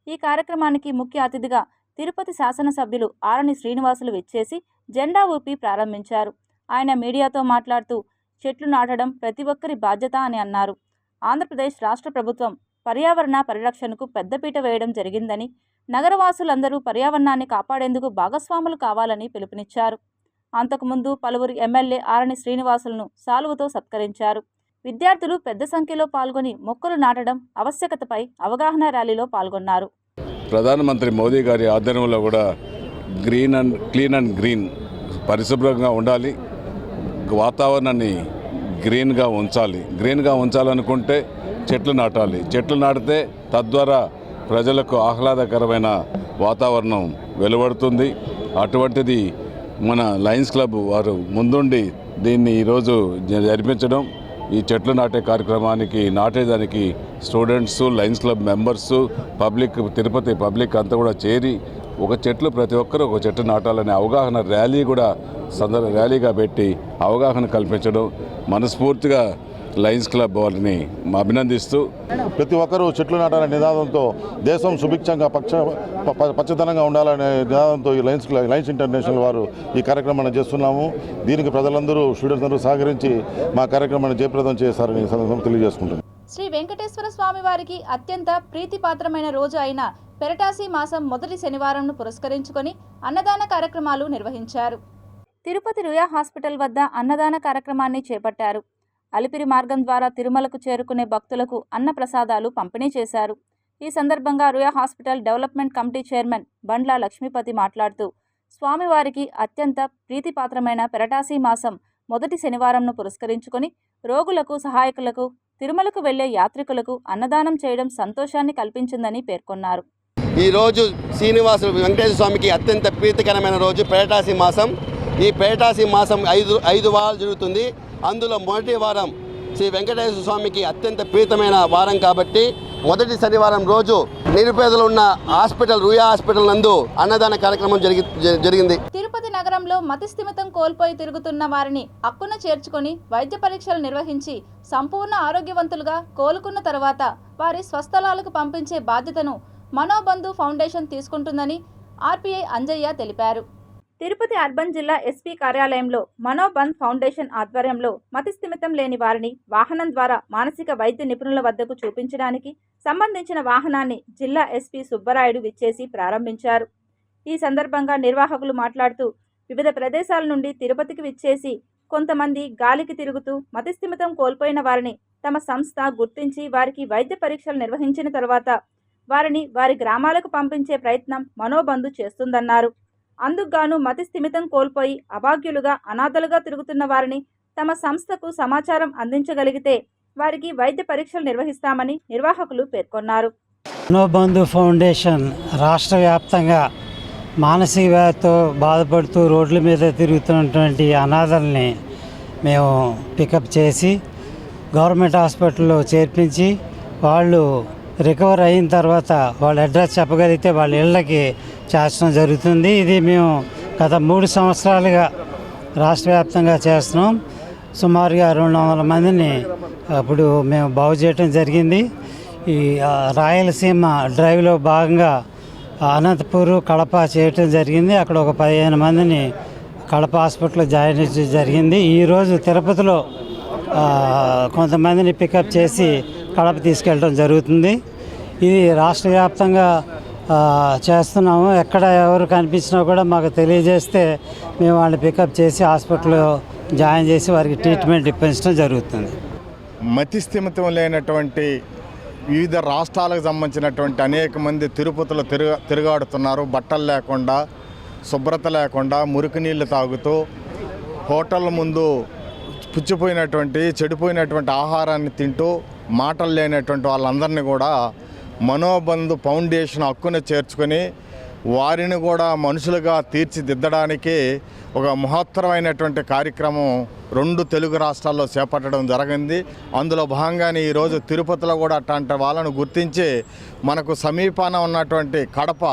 ఈ కార్యక్రమానికి ముఖ్య అతిథిగా తిరుపతి శాసనసభ్యులు ఆరణి శ్రీనివాసులు విచ్చేసి జెండా ఊపి ప్రారంభించారు. ఆయన మీడియాతో మాట్లాడుతూ చెట్లు నాటడం ప్రతి ఒక్కరి బాధ్యత అని అన్నారు. ఆంధ్రప్రదేశ్ రాష్ట్ర ప్రభుత్వం పర్యావరణ పరిరక్షణకు పెద్దపీట వేయడం జరిగిందని, నగరవాసులందరూ పర్యావరణాన్ని కాపాడేందుకు భాగస్వాములు కావాలని పిలుపునిచ్చారు. అంతకుముందు పలువురు ఎమ్మెల్యే ఆరణి శ్రీనివాసులను సాలువతో సత్కరించారు. విద్యార్థులు పెద్ద సంఖ్యలో పాల్గొని మొక్కలు నాటడం ఆవశ్యకతపై అవగాహన ర్యాలీలో పాల్గొన్నారు. ప్రధానమంత్రి మోదీ గారి ఆధ్వర్యంలో కూడా క్లీన్ అండ్ గ్రీన్ పరిశుభ్రంగా ఉండాలి, వాతావరణాన్ని గ్రీన్గా ఉంచాలనుకుంటే చెట్లు నాటాలి. చెట్లు నాటితే తద్వారా ప్రజలకు ఆహ్లాదకరమైన వాతావరణం వెలువడుతుంది. అటువంటిది మన లయన్స్ క్లబ్ వారు ముందుండి దీన్ని ఈరోజు జరిపించడం, ఈ చెట్లు నాటే కార్యక్రమానికి నాటేదానికి students, Lions Club members, public, Tirupati public అంతా కూడా చేరి ప్రతి ఒక్కరూ ఒక చెట్టు నాటాలనే అవగాహన ర్యాలీగా పెట్టి అవగాహన కల్పించడం మనస్ఫూర్తిగా లయన్స్ క్లబ్ వారిని అభినందిస్తూ, ప్రతి ఒక్కరూ చెట్లు నాటాలనే నినాదంతో దేశం సుభిక్షంగా పచ్చదనంగా ఉండాలనే నినాదంతో ఈ లయన్స్ ఇంటర్నేషనల్ వారు ఈ కార్యక్రమాన్ని చేస్తున్నాము. దీనికి ప్రజలందరూ, స్టూడెంట్స్ అందరూ సహకరించి మా కార్యక్రమాన్ని జయప్రదం చేస్తారని తెలియజేసుకుంటున్నాను. శ్రీ వెంకటేశ్వర స్వామి వారికి అత్యంత ప్రీతిపాత్రమైన రోజు అయిన పెరటాసి మాసం మొదటి శనివారంను పురస్కరించుకొని అన్నదాన కార్యక్రమాలు నిర్వహించారు. తిరుపతి రుయా హాస్పిటల్ వద్ద అన్నదాన కార్యక్రమాన్ని చేపట్టారు. అలిపిరి మార్గం ద్వారా తిరుమలకు చేరుకునే భక్తులకు అన్న ప్రసాదాలు పంపిణీ చేశారు. ఈ సందర్భంగా Ruia hospital development committee chairman Bandla Lakshmipathi మాట్లాడుతూ, స్వామివారికి అత్యంత ప్రీతిపాత్రమైన పెరటాసి మాసం మొదటి శనివారంను పురస్కరించుకొని రోగులకు, సహాయకులకు, తిరుమలకు వెళ్లే యాత్రికులకు అన్నదానం చేయడం సంతోషాన్ని కల్పించిందని పేర్కొన్నారు. ఈరోజు శ్రీనివాసుడు వెంకటేశ్వర స్వామికి అత్యంత ప్రీతికరమైన రోజు పెరటాసి మాసం. ఈ పెరటాసి మాసం ఐదు వారాలు జరుగుతుంది. అందులో మొదటి వారం శ్రీ వెంకటేశ్వర స్వామికి అత్యంత ప్రీతమైన వారం కాబట్టి మొదటి శనివారం రోజు నిరుపేదలు ఉన్న హాస్పిటల్, రుయా హాస్పిటల్ నందు అన్నదాన కార్యక్రమం జరిగింది. తిరుపతి నగరంలో మతిస్థిమితం కోల్పోయి తిరుగుతున్న వారిని అక్కున చేర్చుకొని వైద్య పరీక్షలు నిర్వహించి సంపూర్ణ ఆరోగ్యవంతులుగా కోలుకున్న తర్వాత వారి స్వస్థలాలకు పంపించే బాధ్యతను మనోబంధు ఫౌండేషన్ తీసుకుంటుందని ఆర్పీఐ అంజయ్య తెలిపారు. తిరుపతి అర్బన్ జిల్లా ఎస్పీ కార్యాలయంలో మనోబంధ్ ఫౌండేషన్ ఆధ్వర్యంలో మతిస్థిమితం లేని వారిని వాహనం ద్వారా మానసిక వైద్య నిపుణుల వద్దకు చూపించడానికి సంబంధించిన వాహనాన్ని జిల్లా ఎస్పీ సుబ్బరాయుడు విచ్చేసి ప్రారంభించారు. ఈ సందర్భంగా నిర్వాహకులు మాట్లాడుతూ, వివిధ ప్రదేశాల నుండి తిరుపతికి విచ్చేసి కొంతమంది గాలికి తిరుగుతూ మతిస్థిమితం కోల్పోయిన వారిని తమ సంస్థ గుర్తించి వారికి వైద్య పరీక్షలు నిర్వహించిన తర్వాత వారిని వారి గ్రామాలకు పంపించే ప్రయత్నం మనోబంధు చేస్తుందన్నారు. అందుకుగాను మతిస్థిమితం కోల్పోయి అభాగ్యులుగా, అనాథలుగా తిరుగుతున్న వారిని తమ సంస్థకు సమాచారం అందించగలిగితే వారికి వైద్య పరీక్షలు నిర్వహిస్తామని నిర్వాహకులు పేర్కొన్నారు. మనోబంధు ఫౌండేషన్ రాష్ట్ర వ్యాప్తంగా మానసిక వ్యాధితో బాధపడుతూ రోడ్ల మీద తిరుగుతున్నటువంటి అనాథల్ని మేము పికప్ చేసి గవర్నమెంట్ హాస్పిటల్లో చేర్పించి వాళ్ళు రికవర్ అయిన తర్వాత వాళ్ళ అడ్రస్ చెప్పగలిగితే వాళ్ళ ఇళ్ళకి చేర్చడం జరుగుతుంది. ఇది మేము గత 3 సంవత్సరాలుగా రాష్ట్ర వ్యాప్తంగా చేస్తున్నాం. సుమారుగా 200 మందిని అప్పుడు మేము బాగు చేయడం జరిగింది. ఈ రాయలసీమ డ్రైవ్లో భాగంగా అనంతపూర్, కడప చేయటం జరిగింది. అక్కడ ఒక 15 మందిని కడప హాస్పిటల్లో జాయిన్ చేయడం జరిగింది. ఈరోజు తిరుపతిలో కొంతమందిని పికప్ చేసి కడప తీసుకెళ్ళడం జరుగుతుంది. ఇది రాష్ట్ర వ్యాప్తంగా చేస్తున్నాము. ఎక్కడ ఎవరు కనిపించినా కూడా మాకు తెలియజేస్తే మేము వాళ్ళని పికప్ చేసి హాస్పిటల్లో జాయిన్ చేసి వారికి ట్రీట్మెంట్ ఇప్పించడం జరుగుతుంది. మతిస్థిమితం లేనటువంటి వివిధ రాష్ట్రాలకు సంబంధించినటువంటి అనేక మంది తిరుపతిలో తిరుగాడుతున్నారు. బట్టలు లేకుండా శుభ్రత లేకుండా మురికి నీళ్ళు తాగుతూ హోటళ్ళ ముందు పుచ్చిపోయినటువంటి చెడిపోయినటువంటి ఆహారాన్ని తింటూ మాటలు లేనటువంటి వాళ్ళందరినీ కూడా మనోబంధు ఫౌండేషన్ హక్కున చేర్చుకొని వారిని కూడా మనుషులుగా తీర్చిదిద్దడానికి ఒక మహత్తరమైనటువంటి కార్యక్రమం 2 తెలుగు రాష్ట్రాల్లో చేపట్టడం జరిగింది. అందులో భాగంగానే ఈరోజు తిరుపతిలో కూడా అట్లాంటి వాళ్ళను గుర్తించి మనకు సమీపాన ఉన్నటువంటి కడప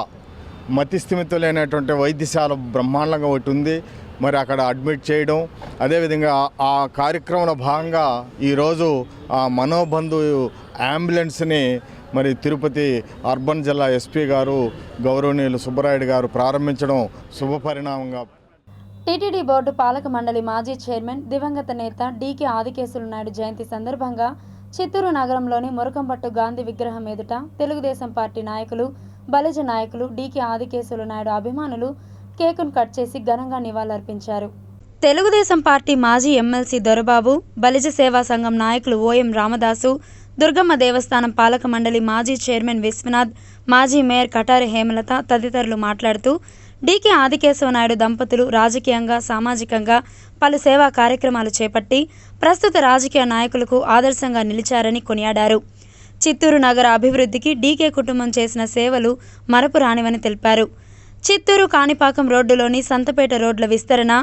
మతిస్థిమితం లేనటువంటి వైద్యశాల బ్రహ్మాండంగా ఒకటి ఉంది, మరి అక్కడ అడ్మిట్ చేయడం. అదేవిధంగా ఆ కార్యక్రమంలో భాగంగా ఈరోజు ఆ మనోబంధు అంబులెన్స్ని మరి తిరుపతి అర్బన్ జిల్లా ఎస్పీ గారు గౌరవనీయులు సుబ్బరాయుడు గారు ప్రారంభించడం శుభపరిణామంగా. టీటీడీ బోర్డు పాలక మండలి మాజీ చైర్మన్ దివంగత నేత డీకే ఆదికేశవులు నాయుడు జయంతి సందర్భంగా చిత్తూరు నగరంలోని మురకంపట్టు గాంధీ విగ్రహం ఎదుట తెలుగుదేశం పార్టీ నాయకులు, బలిజ నాయకులు, డీకే ఆదికేశవులు నాయుడు అభిమానులు కేకును కట్ చేసి ఘనంగా నివాళులర్పించారు. తెలుగుదేశం పార్టీ మాజీ ఎమ్మెల్సీ దొరబాబు, బలిజ సేవా సంఘం నాయకులు ఓఎం రామదాసు, దుర్గమ్మ దేవస్థానం పాలక మండలి మాజీ చైర్మన్ విశ్వనాథ్, మాజీ మేయర్ కటారి హేమలత తదితరులు మాట్లాడుతూ డీకే ఆదికేశవ నాయుడు దంపతులు రాజకీయంగా, సామాజికంగా పలు సేవా కార్యక్రమాలు చేపట్టి ప్రస్తుత రాజకీయ నాయకులకు ఆదర్శంగా నిలిచారని కొనియాడారు. చిత్తూరు నగర అభివృద్ధికి డీకే కుటుంబం చేసిన సేవలు మరపురానివని తెలిపారు. చిత్తూరు కాణిపాకం రోడ్డులోని సంతపేట రోడ్ల విస్తరణ,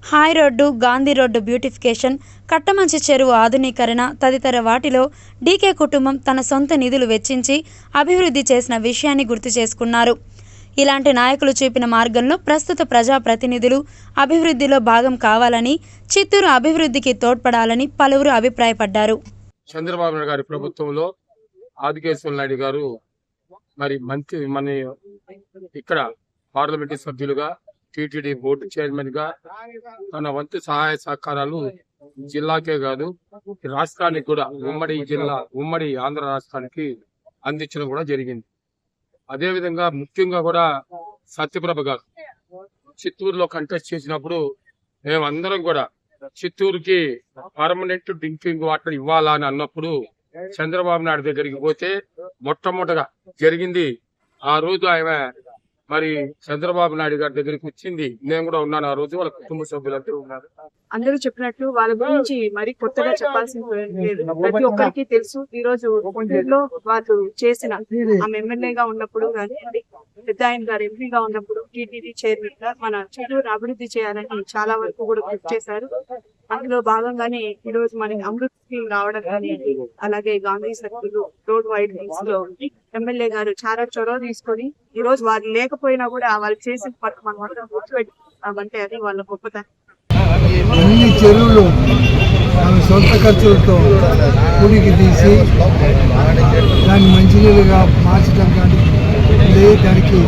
hi road, Gandhi road beautification, Kattamanchi చెరువు ఆధునీకరణ తదితర వాటిలో డీకే కుటుంబం తన సొంత నిధులు వెచ్చించి అభివృద్ధి చేసిన విషయాన్ని గుర్తు చేసుకున్నారు. ఇలాంటి నాయకులు చూపిన మార్గంలో ప్రస్తుత ప్రజాప్రతినిధులు అభివృద్ధిలో భాగం కావాలని, చిత్తూరు అభివృద్ధికి తోడ్పడాలని పలువురు అభిప్రాయపడ్డారు. చంద్రబాబు నాయుడు గారి ప్రభుత్వంలో ఆదికేశవ నాయుడు గారు మరి మన ఇక్కడ పార్లమెంటరీ సభ్యులుగా, టీటీడీ బోర్డు చైర్మన్ గా తన వంతు సహాయ సహకారాలు జిల్లాకే కాదు రాష్ట్రానికి కూడా, ఉమ్మడి ఆంధ్ర రాష్ట్రానికి అందించడం కూడా జరిగింది. అదేవిధంగా ముఖ్యంగా కూడా సత్యప్రభ గారు చిత్తూరులో కంటెస్ట్ చేసినప్పుడు మేమందరం కూడా చిత్తూరుకి పర్మనెంట్ డ్రింకింగ్ వాటర్ ఇవ్వాలా అని అన్నప్పుడు చంద్రబాబు నాయుడు దగ్గరికి పోతే మొట్టమొదటిగా జరిగింది ఆ రోజు ఆమె మరి చంద్రబాబు నాయుడు గారి దగ్గరికి వచ్చింది. నేను కూడా ఉన్నాను ఆ రోజు, వాళ్ళ కుటుంబ సభ్యులందరూ ఉన్నారు. అందరూ చెప్పినట్లు వాళ్ళ గురించి మరి కొత్తగా చెప్పాల్సిన లేదు, ప్రతి ఒక్కరికి తెలుసు. ఈ రోజు వాళ్ళు చేసిన ఆమె ఎమ్మెల్యేగా ఉన్నప్పుడు కానీ, పెద్ద ఆయన గారు ఎంపీగా ఉన్నప్పుడు టీటీడీ చైర్మన్ గా మన చిత్తూరు అభివృద్ధి చేయాలని చాలా వరకు కూడా కృషి చేశారు. అందులో భాగంగానే ఈ రోజు మనకి అమృత్ స్కీమ్ రావడం కానీ, అలాగే గాంధీ సర్కిల్ రోడ్ వైడనింగ్స్ లో ఎమ్మెల్యే గారు చాలా చొరవ తీసుకొని ఈ రోజు వాళ్ళు లేకపోయినా కూడా వాళ్ళు చేసిన పట్టు మనం అందరం గుర్తుపెట్టుకుంటామంటే అది వాళ్ళ గొప్పతనం. అన్ని చెరువులు ఆమె సొంత ఖర్చులతో కూడికి తీసి దాన్ని మంచినీళ్ళుగా మార్చడం కానీ, దానికి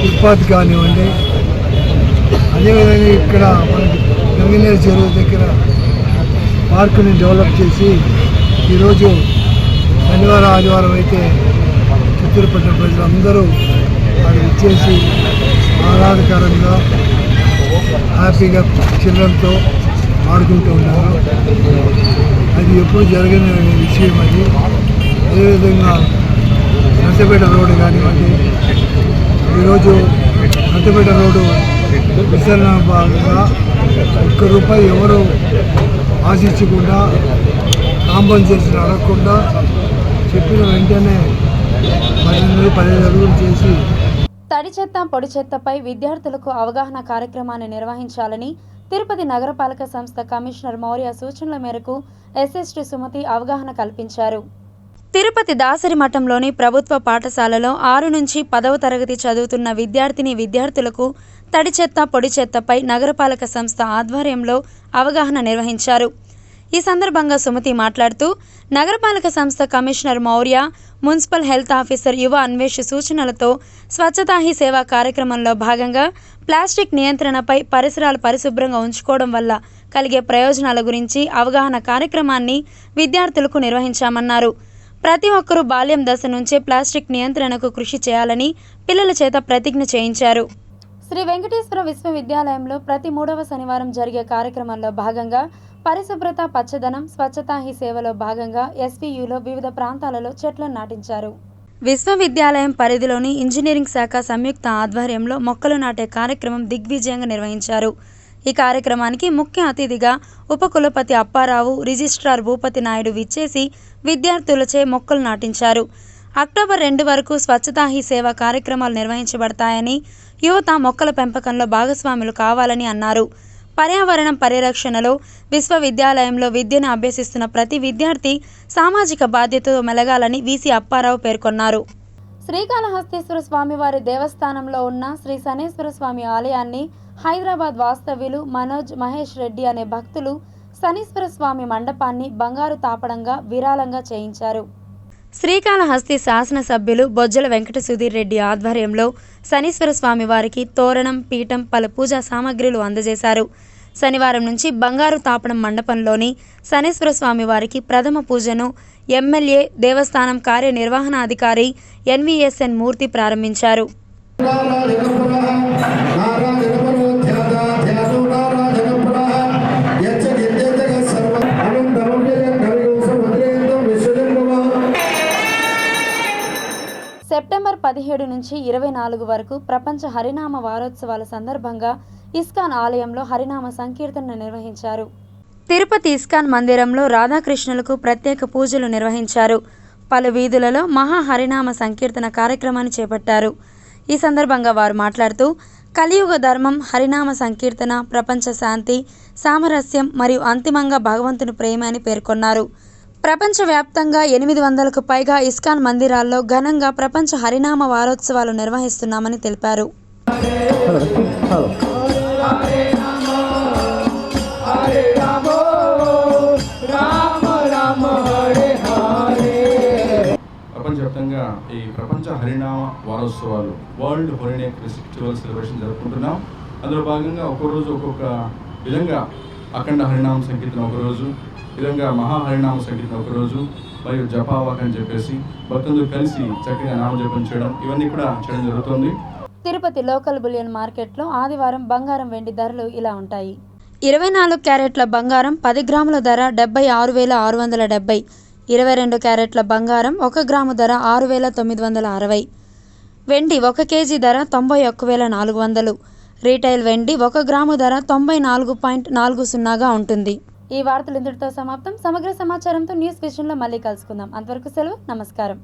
ఫుట్పాత్ కానివ్వండి. అదేవిధంగా ఇక్కడ మనకి గంగినేరు చెరువు దగ్గర పార్కుని డెవలప్ చేసి ఈరోజు శనివారం, ఆదివారం అయితే చిత్తూరు పట్టిన ప్రజలందరూ అది ఇచ్చేసి ఆహ్లాదకరంగా హ్యాపీగా చిల్డ్రన్తో ఆడుకుంటూ ఉన్నారు. అది ఎప్పుడు జరగని విషయం అది. అదేవిధంగా సంతపేట రోడ్డు కానివ్వండి, ఈరోజు సంతపేట రోడ్డు విస్తరణ భాగంగా ₹1 ఎవరు ఆశించకుండా, కాంపన్సేషన్ అడగకుండా చెప్పిన వెంటనే 15 అడుగులు చేసి తడి చెత్త, పొడి చెత్తపై విద్యార్థులకు అవగాహన కార్యక్రమాన్ని నిర్వహించాలని తిరుపతి నగరపాలక సంస్థ కమిషనర్ మౌర్య సూచనల మేరకు ఎస్ఎస్టీ సుమతి అవగాహన కల్పించారు. తిరుపతి దాసరి మఠంలోని ప్రభుత్వ పాఠశాలలో 6 నుంచి 10వ తరగతి చదువుతున్న విద్యార్థులకు తడి చెత్త, పొడి చెత్తపై నగరపాలక సంస్థ ఆధ్వర్యంలో అవగాహన నిర్వహించారు. ఈ సందర్భంగా సుమతి మాట్లాడుతూ, నగరపాలక సంస్థ commissioner Maurya, municipal health officer యువ అన్వేష్ సూచనలతో స్వచ్ఛతా హీ సేవా కార్యక్రమంలో భాగంగా ప్లాస్టిక్ నియంత్రణపై, పరిసరాలు పరిశుభ్రంగా ఉంచుకోవడం వల్ల కలిగే ప్రయోజనాల గురించి అవగాహన కార్యక్రమాన్ని విద్యార్థులకు నిర్వహించామన్నారు. ప్రతి ఒక్కరూ బాల్యం దశ నుంచే ప్లాస్టిక్ నియంత్రణకు కృషి చేయాలని పిల్లల చేత ప్రతిజ్ఞ చేయించారు. శ్రీ వెంకటేశ్వర విశ్వవిద్యాలయంలో ప్రతి 3వ శనివారం జరిగే కార్యక్రమంలో భాగంగా పరిశుభ్రత, పచ్చదనం, స్వచ్ఛతా హీ సేవలో భాగంగా ఎస్వీయూలో వివిధ ప్రాంతాలలో చెట్లను నాటించారు. విశ్వవిద్యాలయం పరిధిలోని ఇంజనీరింగ్ శాఖ సంయుక్త ఆధ్వర్యంలో మొక్కలు నాటే కార్యక్రమం దిగ్విజయంగా నిర్వహించారు. ఈ కార్యక్రమానికి ముఖ్య అతిథిగా ఉపకులపతి అప్పారావు, రిజిస్ట్రార్ భూపతి నాయుడు విచ్చేసి విద్యార్థులచే మొక్కలు నాటించారు. అక్టోబర్ 2 వరకు స్వచ్ఛతా హీ సేవ కార్యక్రమాలు నిర్వహించబడతాయని, యువత మొక్కల పెంపకంలో భాగస్వాములు కావాలని అన్నారు. పర్యావరణం పరిరక్షణలో విశ్వవిద్యాలయంలో విద్యను అభ్యసిస్తున్న ప్రతి విద్యార్థి సామాజిక బాధ్యతతో మెలగాలని వీసీ అప్పారావు పేర్కొన్నారు. శ్రీకాళహస్తీశ్వర స్వామివారి దేవస్థానంలో ఉన్న శ్రీ శనేశ్వర స్వామి ఆలయాన్ని హైదరాబాద్ వాస్తవ్యులు మనోజ్ మహేష్ రెడ్డి అనే భక్తులు శనీశ్వర స్వామి మండపాన్ని బంగారు తాపడంగా విరాళంగా చేయించారు. శ్రీకాళహస్తి శాసనసభ్యులు బొజ్జల వెంకట సుధీర్ రెడ్డి ఆధ్వర్యంలో శనీశ్వర స్వామి వారికి తోరణం, పీఠం, పలు పూజా సామగ్రిలు అందజేశారు. శనివారం నుంచి బంగారు తాపడం మండపంలోని శనీశ్వర స్వామి వారికి ప్రథమ పూజను ఎమ్మెల్యే, దేవస్థానం కార్యనిర్వహణాధికారి ఎన్వీఎస్ఎన్ మూర్తి ప్రారంభించారు. సెప్టెంబర్ 17 నుంచి 24 వరకు ప్రపంచ హరినామ వారోత్సవాల సందర్భంగా ఇస్కాన్ ఆలయంలో హరినామ సంకీర్తన నిర్వహించారు. తిరుపతి ఇస్కాన్ మందిరంలో రాధాకృష్ణులకు ప్రత్యేక పూజలు నిర్వహించారు. పలు వీధులలో మహా హరినామ సంకీర్తన కార్యక్రమాన్ని చేపట్టారు. ఈ సందర్భంగా వారు మాట్లాడుతూ కలియుగ ధర్మం, హరినామ సంకీర్తన, ప్రపంచ శాంతి, సామరస్యం మరియు అంతిమంగా భగవంతుని ప్రేమ అని పేర్కొన్నారు. ప్రపంచవ్యాప్తంగా 800కు పైగా ఇస్కాన్ మందిరాల్లో ఘనంగా ప్రపంచ హరినామ వారోత్సవాలు నిర్వహిస్తున్నామని తెలిపారు. ప్రపంచవ్యాప్తంగా ఈ ప్రపంచ హరినామ వారోత్సవాలు, వరల్డ్ హరినేమ్ ఫెస్టివల్ సెలబ్రేషన్ జరుపుకుంటున్నాం. అందులో భాగంగా ఒక్కొక్క ఒక్కొక్క విధంగా అఖండ హరినామ సంకీర్తన ఒకరోజు, విధంగా మహాహరినామ సంకీర్తన ఒకరోజు, మరియు జపావాక్ అని చెప్పేసి భక్తులు కలిసి చక్కగా నామజపం చేయడం, ఇవన్నీ కూడా చేయడం జరుగుతుంది. తిరుపతి లోకల్ బులియన్ మార్కెట్లో ఆదివారం బంగారం, వెండి ధరలు ఇలా ఉంటాయి. 24 క్యారెట్ల బంగారం 10 గ్రాముల ధర 76,670. 22 క్యారెట్ల బంగారం 1 గ్రాము ధర 6,960. వెండి 1 కేజీ ధర 91,400. రీటైల్ వెండి 1 గ్రాము ధర 94.40గా ఉంటుంది. ఈ వార్తలు ఇంతటితో సమాప్తం. సమగ్ర సమాచారంతో న్యూస్ విషయంలో మళ్ళీ కలుసుకుందాం. అంతవరకు సెలవు, నమస్కారం.